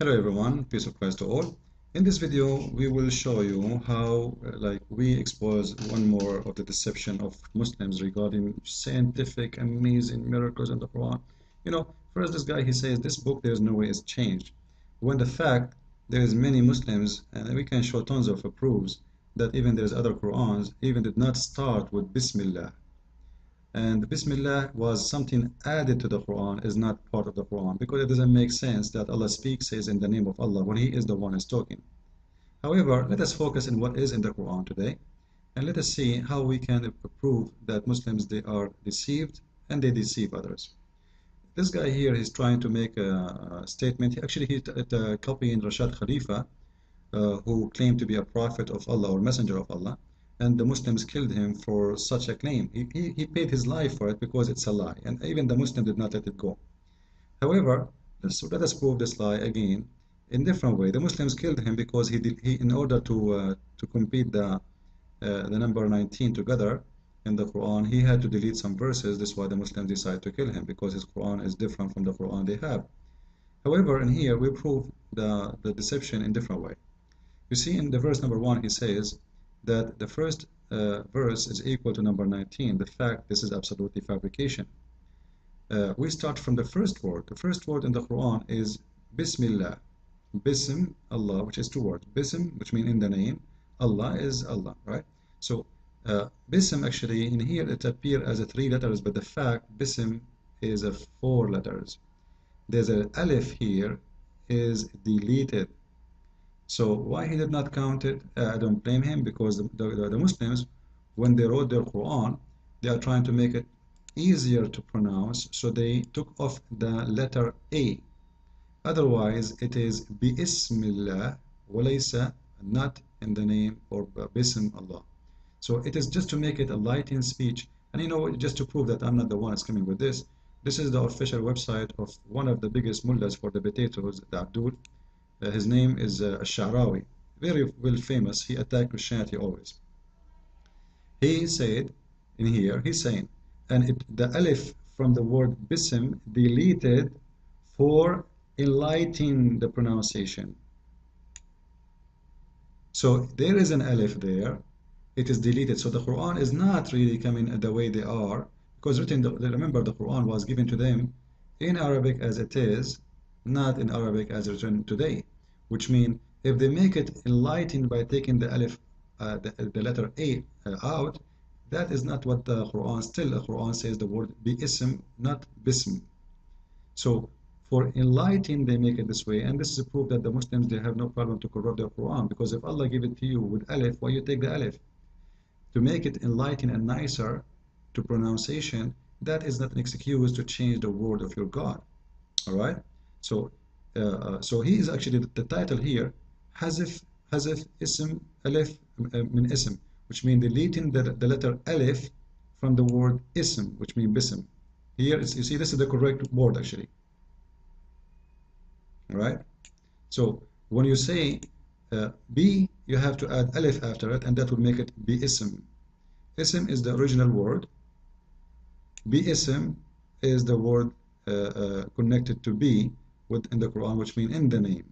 Hello everyone, peace of Christ to all. In this video, we will show you how we expose one more of the deception of Muslims regarding scientific amazing miracles in the Quran. First this guy he says this book there's no way it's changed. When the fact there is many Muslims and we can show tons of proofs that even there's other Qurans even did not start with Bismillah. And Bismillah was something added to the Quran, is not part of the Quran, because it doesn't make sense that Allah speaks, says in the name of Allah when He is the one who is talking. However, let us focus on what is in the Quran today, and let us see how we can prove that Muslims they are deceived and they deceive others. This guy here is trying to make a statement. Actually, he's copying Rashad Khalifa, who claimed to be a prophet of Allah or messenger of Allah, and the Muslims killed him for such a claim. He paid his life for it because it's a lie, and even the Muslim did not let it go. However, let us prove this lie again in different way. The Muslims killed him because he in order to complete the number 19 together in the Quran, he had to delete some verses. This is why the Muslims decided to kill him, because his Quran is different from the Quran they have. However, in here we prove the deception in different way. You see in the verse number 1 he says that the first verse is equal to number 19. The fact this is absolutely fabrication. We start from the first word. The first word in the Quran is Bismillah. Bism, Allah, which is two words. Bism, which means in the name. Allah is Allah, right? So Bism actually in here it appears as a 3 letters, but the fact Bism is a 4 letters. There's an alif here is deleted. So why he did not count it, I don't blame him, because the Muslims, when they wrote their Quran, they are trying to make it easier to pronounce, so they took off the letter A. Otherwise, it is Bismillah, walaysa, not in the name, or Bism Allah. So it is just to make it a light in speech. And just to prove that I'm not the one that's coming with this, this is the official website of one of the biggest mullahs for the potatoes, the Abdul. His name is Al-Sha'rawi, very well famous. He attacked Christianity always. He said in here, he's saying, and the alif from the word bism deleted for enlightening the pronunciation. So there is an alif there, it is deleted. So the Quran is not really coming the way they are, because remember the Quran was given to them in Arabic as it is, not in Arabic as written today, which means if they make it enlightened by taking the alif, the letter A out, that is not what the Quran, still the Quran says the word bi-ism, not bism. So for enlightening they make it this way, and this is a proof that the Muslims they have no problem to corrupt their Quran, because if Allah give it to you with alif, why you take the alif? To make it enlightened and nicer to pronunciation, that is not an excuse to change the word of your God. Alright? So he is actually the title here, Hazif Ism Alif min Ism, which means deleting the letter Alif from the word Ism, which means Bism. Here, you see, this is the correct word actually. Alright? So when you say B, you have to add Alif after it, and that would make it Bi-Ism. Ism is the original word. Bi-Ism is the word connected to B in the Quran, which means in the name.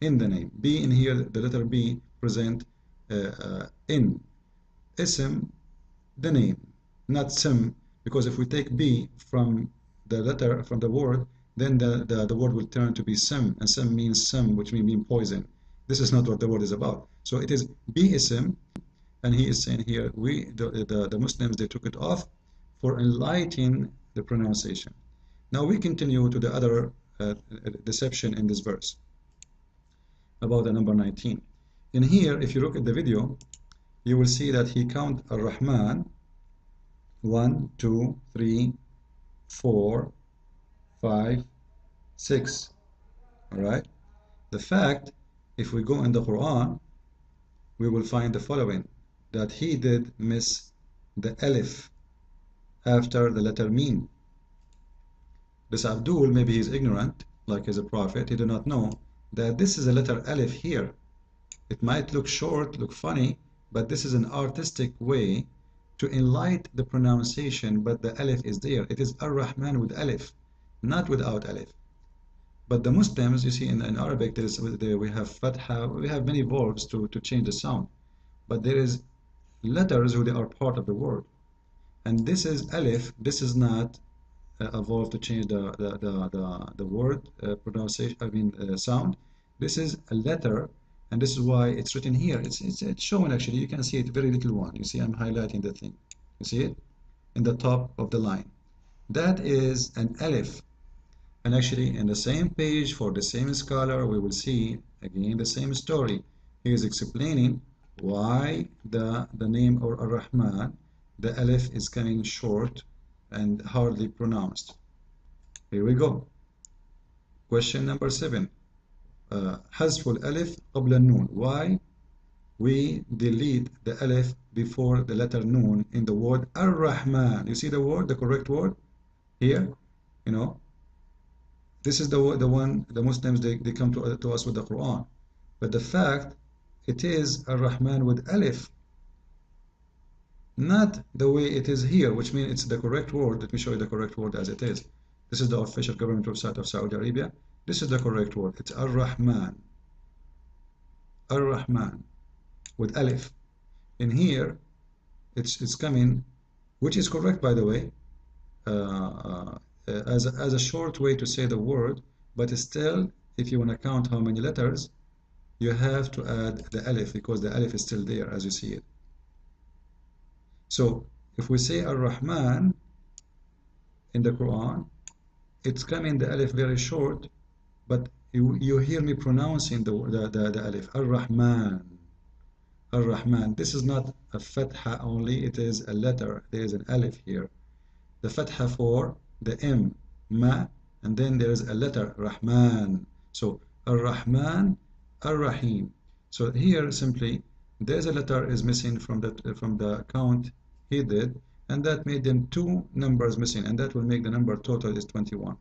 In the name. B in here, the letter B present in. Ism, the name, not sim, because if we take B from the letter, from the word, then the word will turn to be sim, and sim means sim, which means being poison. This is not what the word is about. So it is B-ism, and he is saying here, the Muslims, they took it off for enlightening the pronunciation. Now we continue to the other deception in this verse about the number 19. In here, if you look at the video, you will see that he count Ar-Rahman 1, 2, 3, 4, 5, 6. Alright? The fact, if we go in the Quran, we will find the following, that he did miss the alif after the letter Mim. This Abdul, maybe he's ignorant, like he's a prophet, he did not know that this is a letter alif here. It might look short, look funny, but this is an artistic way to enlighten the pronunciation, but the alif is there. It is Ar-Rahman with alif, not without alif. But the Muslims, you see, in Arabic, we have fatha, we have many verbs to change the sound. But there is letters who they are part of the word. And this is alif, this is not a verb to change the word pronunciation, sound. This is a letter, and this is why it's written here. It's shown actually. You can see it, very little one. You see, I'm highlighting the thing. You see it in the top of the line. That is an alif. And actually, in the same page for the same scholar, we will see again the same story. He is explaining why the name or Ar-Rahman, the alif is coming short and hardly pronounced. Here we go. Question number 7. حذف الألف قبل النون. Why we delete the alif before the letter noon in the word Ar-Rahman? You see the word, the correct word here? You know, this is the one the Muslims they come to us with the Quran. But the fact it is Ar-Rahman with alif, not the way it is here, which means it's the correct word. Let me show you the correct word as it is. This is the official government website of Saudi Arabia. This is the correct word. It's Ar-Rahman. Ar-Rahman with alif. In here, it's coming, which is correct by the way, as a short way to say the word, but still, if you want to count how many letters, you have to add the alif because the alif is still there as you see it. So if we say Ar-Rahman in the Quran, it's coming the alif very short, but you hear me pronouncing the alif. Ar-Rahman. Ar-Rahman. This is not a fatha only, it is a letter. There is an alif here. The fatha for the M, ma, and then there is a letter, Rahman. So Ar-Rahman, Ar-Rahim. So here simply there's a letter is missing from the count he did, and that made them 2 numbers missing, and that will make the number total is 21.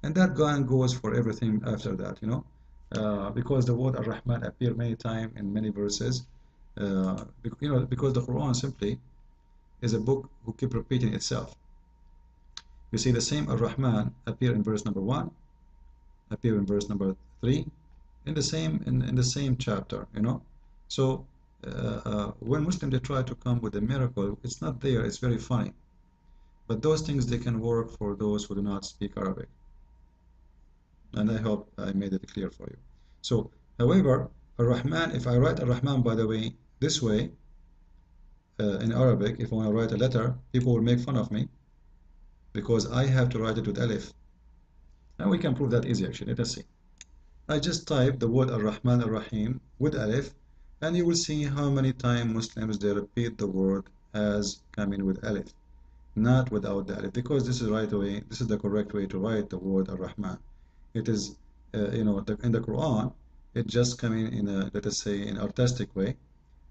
And that goes for everything after that, you know, because the word Ar-Rahman appear many times in many verses, because the Quran simply is a book who keep repeating itself. You see the same Ar-Rahman appear in verse number 1, appear in verse number 3, in the same chapter, you know. So when Muslims they try to come with a miracle, it's not there. It's very funny, but those things they can work for those who do not speak Arabic. And I hope I made it clear for you. So, however, Ar-Rahman, if I write Ar-Rahman by the way this way in Arabic, if I want to write a letter, people will make fun of me because I have to write it with alif. And we can prove that easy actually. Let us see. I just type the word Ar-Rahman Ar-Rahim with alif, and you will see how many times Muslims they repeat the word as coming with alif, not without the alif, because this is this is the correct way to write the word Ar-Rahman. It is, in the Quran, it just coming in a, let us say, in artistic way,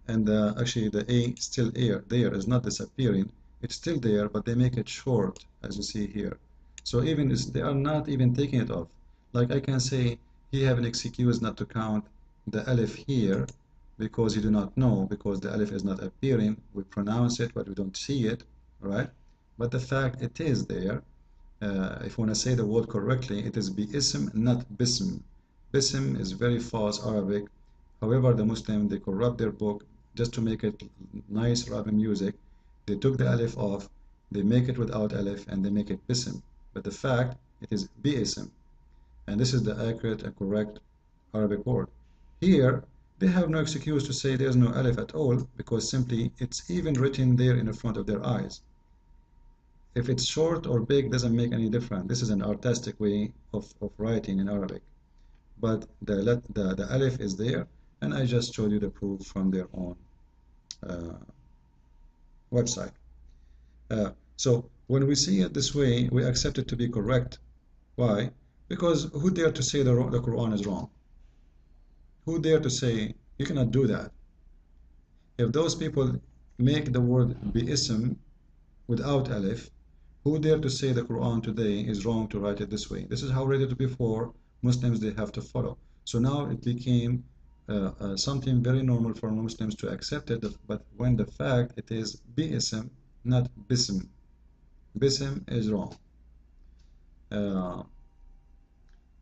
and actually the A still there is not disappearing. It's still there, but they make it short, as you see here. So even they are not even taking it off. Like I can say, he have an excuse not to count the alif here because he do not know, because the alif is not appearing. We pronounce it, but we don't see it, right? But the fact it is there. If you want to say the word correctly, it is bi-ism, not bism. Bism is very false Arabic. However, the Muslim they corrupt their book just to make it nice Arabic music. They took the alif off, they make it without alif, and they make it bism. But the fact it is bi-ism, and this is the accurate and correct Arabic word. Here, they have no excuse to say there's no alif at all, because simply it's even written there in the front of their eyes. If it's short or big doesn't make any difference. This is an artistic way of writing in Arabic. But the alif is there, and I just showed you the proof from their own website. So when we see it this way, we accept it to be correct. Why? Because who dare to say the Quran is wrong? Who dare to say you cannot do that? If those people make the word bi-ism without alif, who dare to say the Quran today is wrong to write it this way? This is how read it before. Muslims they have to follow. So now it became something very normal for Muslims to accept it, but when the fact it is bi-ism, not bism. Bism is wrong.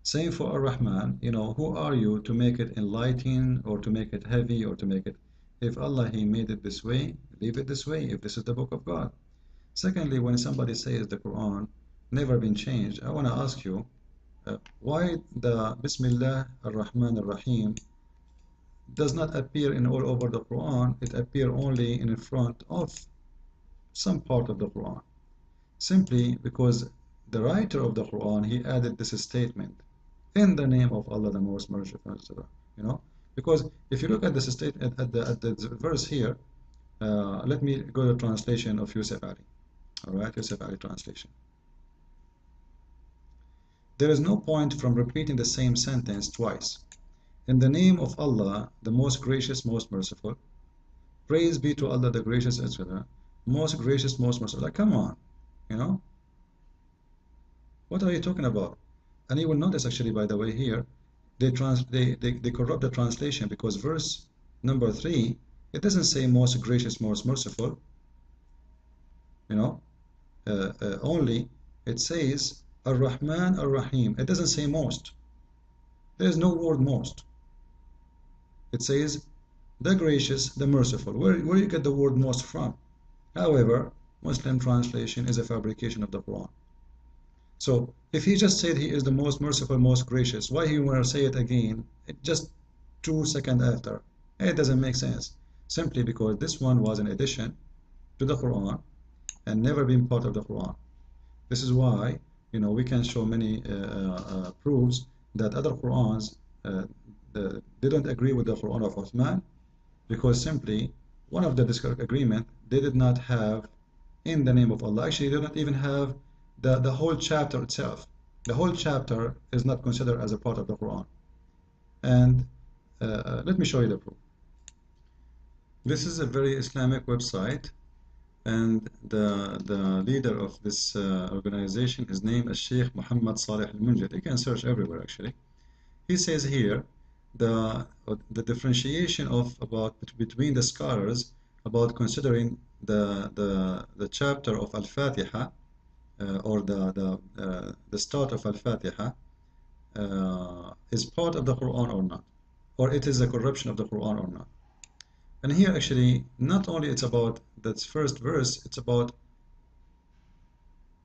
Same for Ar-Rahman. You know, who are you to make it enlightening or to make it heavy or to make it? If Allah, He made it this way, leave it this way, if this is the book of God. Secondly, when somebody says the Quran never been changed, I want to ask you, why the Bismillah ar-Rahman ar-Rahim does not appear in all over the Quran, it appears only in front of some part of the Quran. Simply because the writer of the Quran, he added this statement, in the name of Allah, the most merciful, etc. You know, because if you look at this statement at the verse here, let me go to the translation of Yusuf Ali. All right, Yusuf Ali translation. There is no point from repeating the same sentence twice. In the name of Allah, the most gracious, most merciful. Praise be to Allah, the gracious, etc. Most gracious, most merciful. Like, come on, you know? What are you talking about? And you will notice, actually, by the way, here, they corrupt the translation, because verse number 3, it doesn't say most gracious, most merciful. You know, only it says Ar-Rahman Ar-Rahim. It doesn't say most. There is no word most. It says the gracious, the merciful. Where you get the word most from? However, Muslim translation is a fabrication of the Quran. So if he just said he is the most merciful, most gracious, why he want to say it again just 2 seconds after? It doesn't make sense. Simply because this one was an addition to the Quran and never been part of the Quran. This is why, you know, we can show many proofs that other Qurans didn't agree with the Quran of Uthman, because simply one of the disagreement, they did not have in the name of Allah. Actually, they don't even have the whole chapter itself. The whole chapter is not considered as a part of the Quran. And let me show you the proof. This is a very Islamic website, and the leader of this organization, his name is Sheikh Muhammad Salih al-Munjid. You can search everywhere, actually. He says here the differentiation between the scholars about considering the chapter of Al-Fatiha or the start of Al-Fatiha is part of the Quran or not, or it is a corruption of the Quran or not. And here, actually, not only it's about that first verse, it's about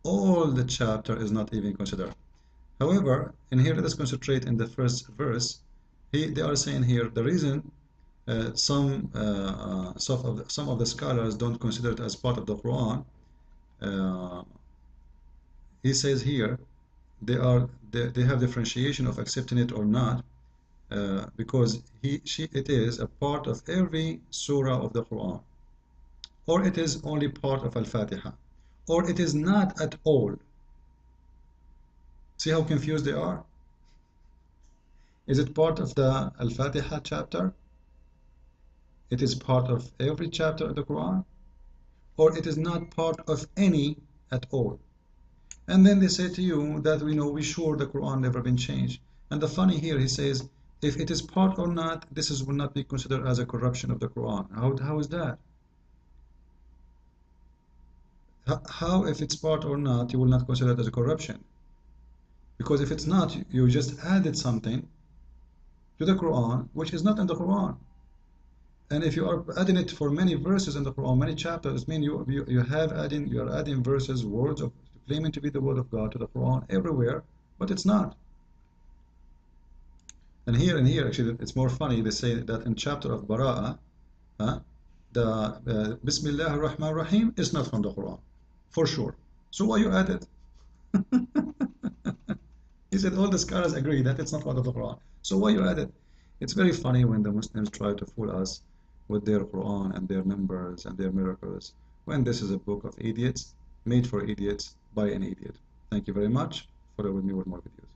all the chapter is not even considered. However, in here, let us concentrate in the first verse. They are saying here the reason some of the scholars don't consider it as part of the Quran. He says here they have differentiation of accepting it or not, because it is a part of every surah of the Quran, or it is only part of Al-Fatiha, or it is not at all. See how confused they are? Is it part of the Al-Fatiha chapter? It is part of every chapter of the Quran, or it is not part of any at all. And then they say to you that we sure the Quran never been changed. And the funny here, he says, if it is part or not, this will not be considered as a corruption of the Quran. How is that? How, if it's part or not, you will not consider it as a corruption? Because if it's not, you just added something to the Quran which is not in the Quran. And if you are adding it for many verses in the Quran, many chapters, mean you are adding verses, words of claiming to be the word of God to the Quran everywhere, but it's not. And here, actually, it's more funny. They say that in chapter of Bara'ah, the Bismillah ar-Rahman ar-Rahim is not from the Quran, for sure. So why you add it? He said all the scholars agree that it's not part of the Quran. So why you add it? It's very funny when the Muslims try to fool us with their Quran and their numbers and their miracles, when this is a book of idiots, made for idiots, by an idiot. Thank you very much. Follow with me with more videos.